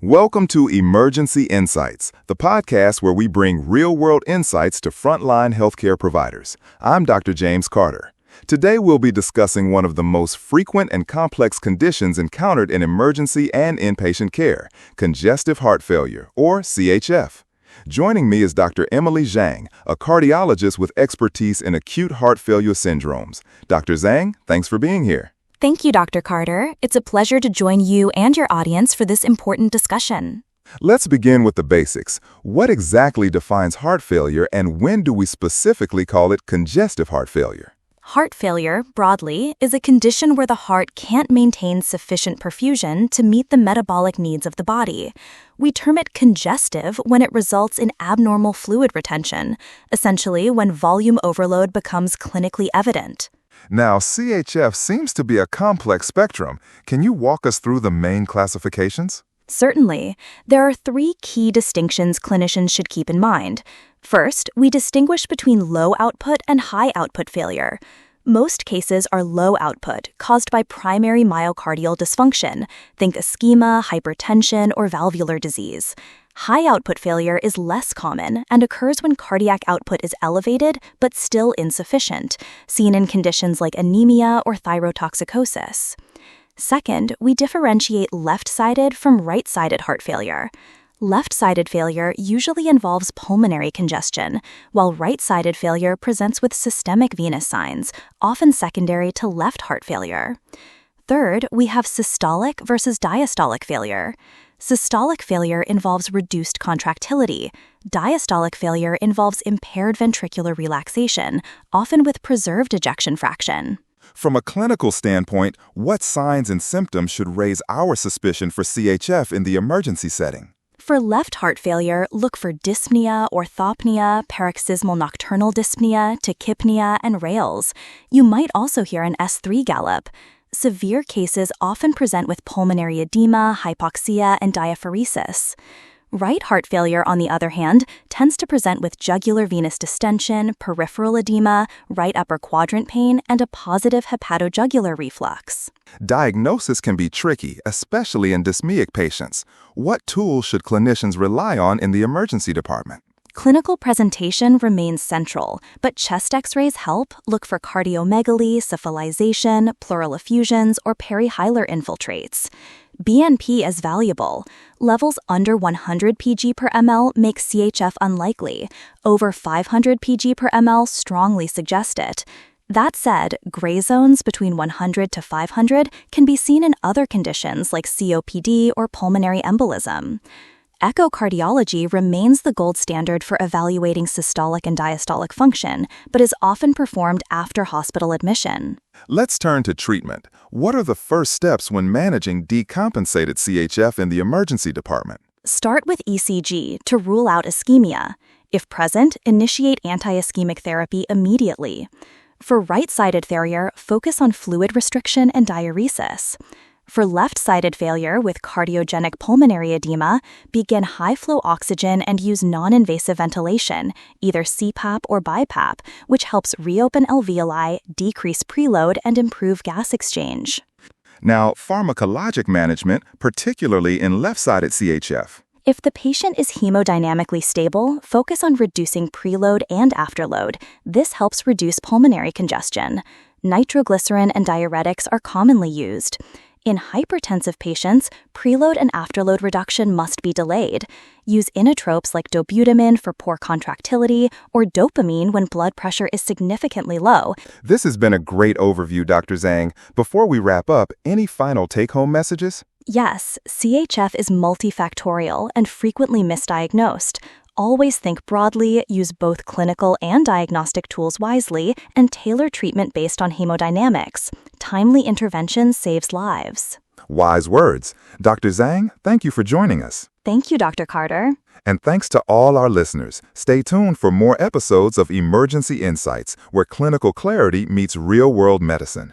Welcome to Emergency Insights, the podcast where we bring real-world insights to frontline healthcare providers. I'm Dr. James Carter. Today we'll be discussing one of the most frequent and complex conditions encountered in emergency and inpatient care, congestive heart failure, or CHF. Joining me is Dr. Emily Zhang, a cardiologist with expertise in acute heart failure syndromes. Dr. Zhang, thanks for being here. Thank you, Dr. Carter. It's a pleasure to join you and your audience for this important discussion. Let's begin with the basics. What exactly defines heart failure, and when do we specifically call it congestive heart failure? Heart failure, broadly, is a condition where the heart can't maintain sufficient perfusion to meet the metabolic needs of the body. We term it congestive when it results in abnormal fluid retention, essentially when volume overload becomes clinically evident. Now, CHF seems to be a complex spectrum. Can you walk us through the main classifications? Certainly. There are three key distinctions clinicians should keep in mind. First, we distinguish between low output and high output failure. Most cases are low output, caused by primary myocardial dysfunction. Think ischemia, hypertension, or valvular disease. High output failure is less common and occurs when cardiac output is elevated but still insufficient, seen in conditions like anemia or thyrotoxicosis. Second, we differentiate left-sided from right-sided heart failure. Left-sided failure usually involves pulmonary congestion, while right-sided failure presents with systemic venous signs, often secondary to left heart failure. Third, we have systolic versus diastolic failure. Systolic failure involves reduced contractility. Diastolic failure involves impaired ventricular relaxation, often with preserved ejection fraction. From a clinical standpoint, what signs and symptoms should raise our suspicion for CHF in the emergency setting? For left heart failure, look for dyspnea, orthopnea, paroxysmal nocturnal dyspnea, tachypnea, and Rales. You might also hear an S3 gallop. Severe cases often present with pulmonary edema, hypoxia, and diaphoresis. Right heart failure, on the other hand, tends to present with jugular venous distension, peripheral edema, right upper quadrant pain, and a positive hepatojugular reflux. Diagnosis can be tricky, especially in dyspneic patients. What tools should clinicians rely on in the emergency department? Clinical presentation remains central, but chest x-rays help. Look for cardiomegaly, cephalization, pleural effusions, or perihilar infiltrates. BNP is valuable. Levels under 100 pg per ml make CHF unlikely. Over 500 pg per ml strongly suggest it. That said, gray zones between 100 to 500 can be seen in other conditions like COPD or pulmonary embolism. Echocardiology remains the gold standard for evaluating systolic and diastolic function, but is often performed after hospital admission. Let's turn to treatment. What are the first steps when managing decompensated CHF in the emergency department? Start with ECG to rule out ischemia. If present, initiate anti-ischemic therapy immediately. For right-sided failure, focus on fluid restriction and diuresis. For left-sided failure with cardiogenic pulmonary edema, begin high-flow oxygen and use non-invasive ventilation, either CPAP or BiPAP, which helps reopen alveoli, decrease preload, and improve gas exchange. Now, pharmacologic management, particularly in left-sided CHF. If the patient is hemodynamically stable, focus on reducing preload and afterload. This helps reduce pulmonary congestion. Nitroglycerin and diuretics are commonly used. In hypertensive patients, preload and afterload reduction must be delayed. Use inotropes like dobutamine for poor contractility or dopamine when blood pressure is significantly low. This has been a great overview, Dr. Zhang. Before we wrap up, any final take-home messages? Yes, CHF is multifactorial and frequently misdiagnosed. Always think broadly, use both clinical and diagnostic tools wisely, and tailor treatment based on hemodynamics. Timely intervention saves lives. Wise words. Dr. Zhang, thank you for joining us. Thank you, Dr. Carter. And thanks to all our listeners. Stay tuned for more episodes of Emergency Insights, where clinical clarity meets real-world medicine.